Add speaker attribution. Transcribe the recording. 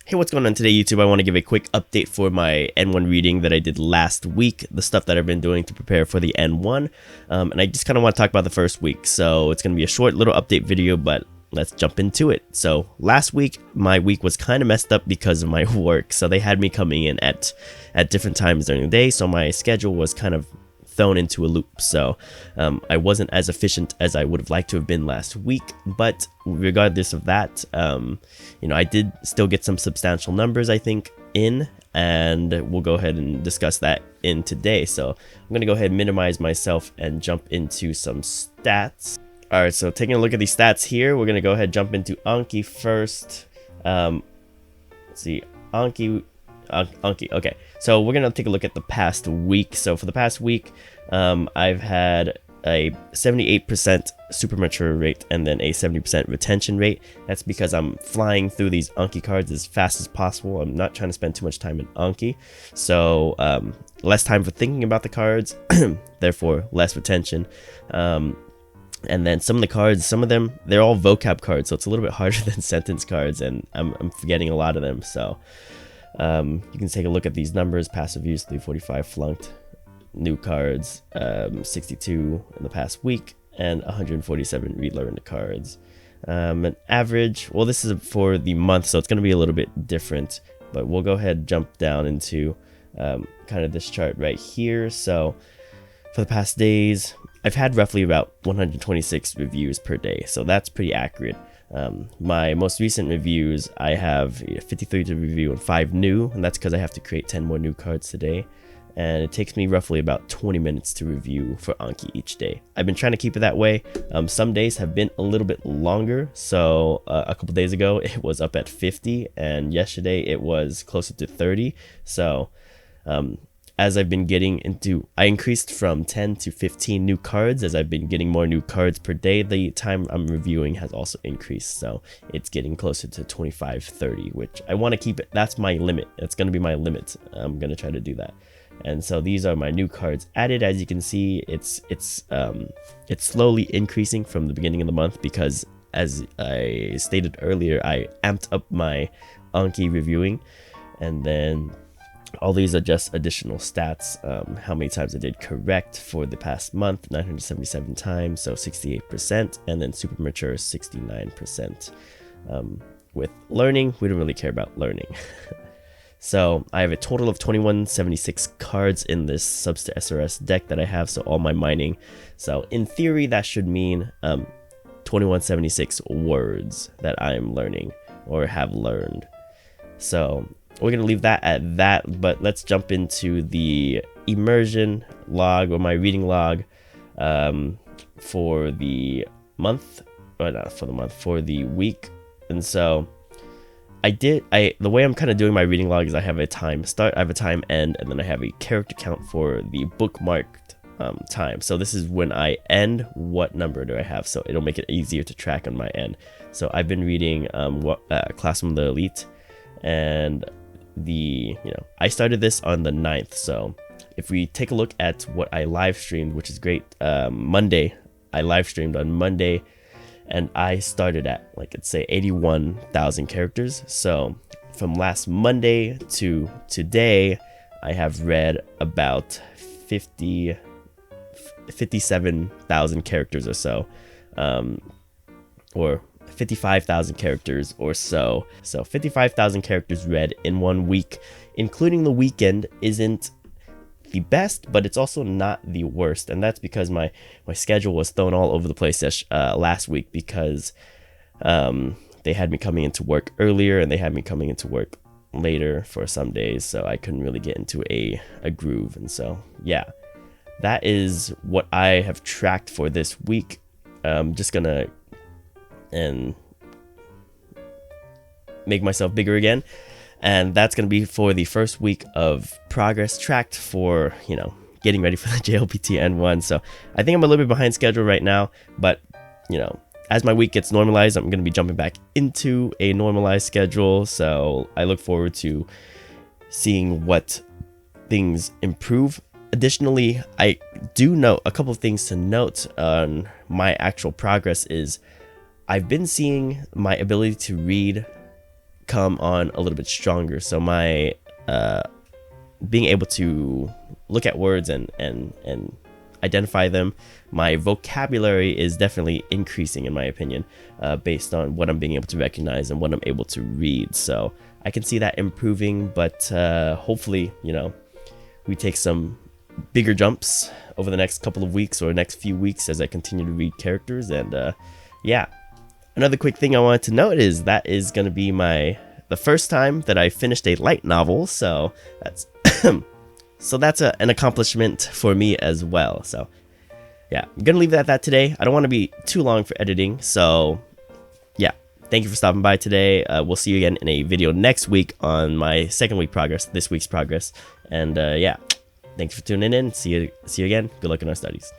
Speaker 1: Hey, what's going on today, YouTube? I want to give a quick update for my N1 reading that I did last week, the stuff that I've been doing to prepare for the N1, and I just kind of want to talk about the first week. So it's going to be a short little update video, but let's jump into it. So last week, my week was kind of messed up because of my work. So they had me coming in at different times during the day, so my schedule was kind of thrown into a loop. So I wasn't as efficient as I would have liked to have been last week, but regardless of that, I did still get some substantial numbers, I think, in, and we'll go ahead and discuss that in today. So I'm going to go ahead and minimize myself and jump into some stats. All right, so taking a look at these stats here, we're going to go ahead and jump into Anki first. Let's see, Anki, okay, so we're gonna take a look at the past week. So for the past week, I've had a 78% super mature rate and then a 70% retention rate. That's because I'm flying through these Anki cards as fast as possible. I'm not trying to spend too much time in Anki, so less time for thinking about the cards, therefore less retention. And then some of the cards, some of them, they're all vocab cards, so it's a little bit harder than sentence cards, and I'm forgetting a lot of them. So you can take a look at these numbers: passive use 345, flunked, new cards 62 in the past week, and 147 relearned cards. An average, well, this is for the month, so it's going to be a little bit different, but we'll go ahead and jump down into kind of this chart right here. So for the past days, I've had roughly about 126 reviews per day, so that's pretty accurate. My most recent reviews, I have 53 to review and 5 new, and that's because I have to create 10 more new cards today, and it takes me roughly about 20 minutes to review for Anki each day. I've been trying to keep it that way. Some days have been a little bit longer, so a couple days ago it was up at 50, and yesterday it was closer to 30. So as I've been getting into, I increased from 10 to 15 new cards. As I've been getting more new cards per day, the time I'm reviewing has also increased. So it's getting closer to 25, 30, which I want to keep it. That's my limit. That's going to be my limit. I'm going to try to do that. And so these are my new cards added. As you can see, it's slowly increasing from the beginning of the month because, as I stated earlier, I amped up my Anki reviewing, and then all these are just additional stats. How many times I did correct for the past month: 977 times, so 68%, and then super mature 69%. With learning, we don't really care about learning. So I have a total of 2176 cards in this subs to SRS deck that I have, so all my mining. So in theory, that should mean 2176 words that I'm learning or have learned. So we're going to leave that at that, but let's jump into the immersion log, or my reading log, for the month, or not for the month, for the week. And so the way I'm kind of doing my reading log is I have a time start, I have a time end, and then I have a character count for the bookmarked time. So this is when I end, what number do I have, so it'll make it easier to track on my end. So I've been reading Classroom of the Elite, and I started this on the 9th. So if we take a look at what I live streamed, which is great, Monday, I live streamed on Monday, and I started at, like, let's say 81,000 characters. So from last Monday to today, I have read about 57,000 characters or so, or 55,000 characters or so. So 55,000 characters read in 1 week, including the weekend, isn't the best, but it's also not the worst. And that's because my schedule was thrown all over the place last week, because they had me coming into work earlier and they had me coming into work later for some days, so I couldn't really get into a groove. And so yeah, that is what I have tracked for this week. Just gonna make myself bigger again, and that's going to be for the first week of progress tracked for getting ready for the JLPT N1. So I think I'm a little bit behind schedule right now, but as my week gets normalized, I'm going to be jumping back into a normalized schedule. So I look forward to seeing what things improve. Additionally, I do know a couple of things to note on my actual progress is I've been seeing my ability to read come on a little bit stronger. So my being able to look at words and identify them, my vocabulary is definitely increasing in my opinion, based on what I'm being able to recognize and what I'm able to read. So I can see that improving, but hopefully, you know, we take some bigger jumps over the next couple of weeks or next few weeks as I continue to read characters. And yeah, another quick thing I wanted to note is that is going to be the first time that I finished a light novel, so that's so that's an accomplishment for me as well. So yeah, I'm gonna leave it at that today. I don't want to be too long for editing, so yeah, thank you for stopping by today. We'll see you again in a video next week on my second week progress, this week's progress. And yeah, thanks for tuning in. See you again. Good luck in our studies.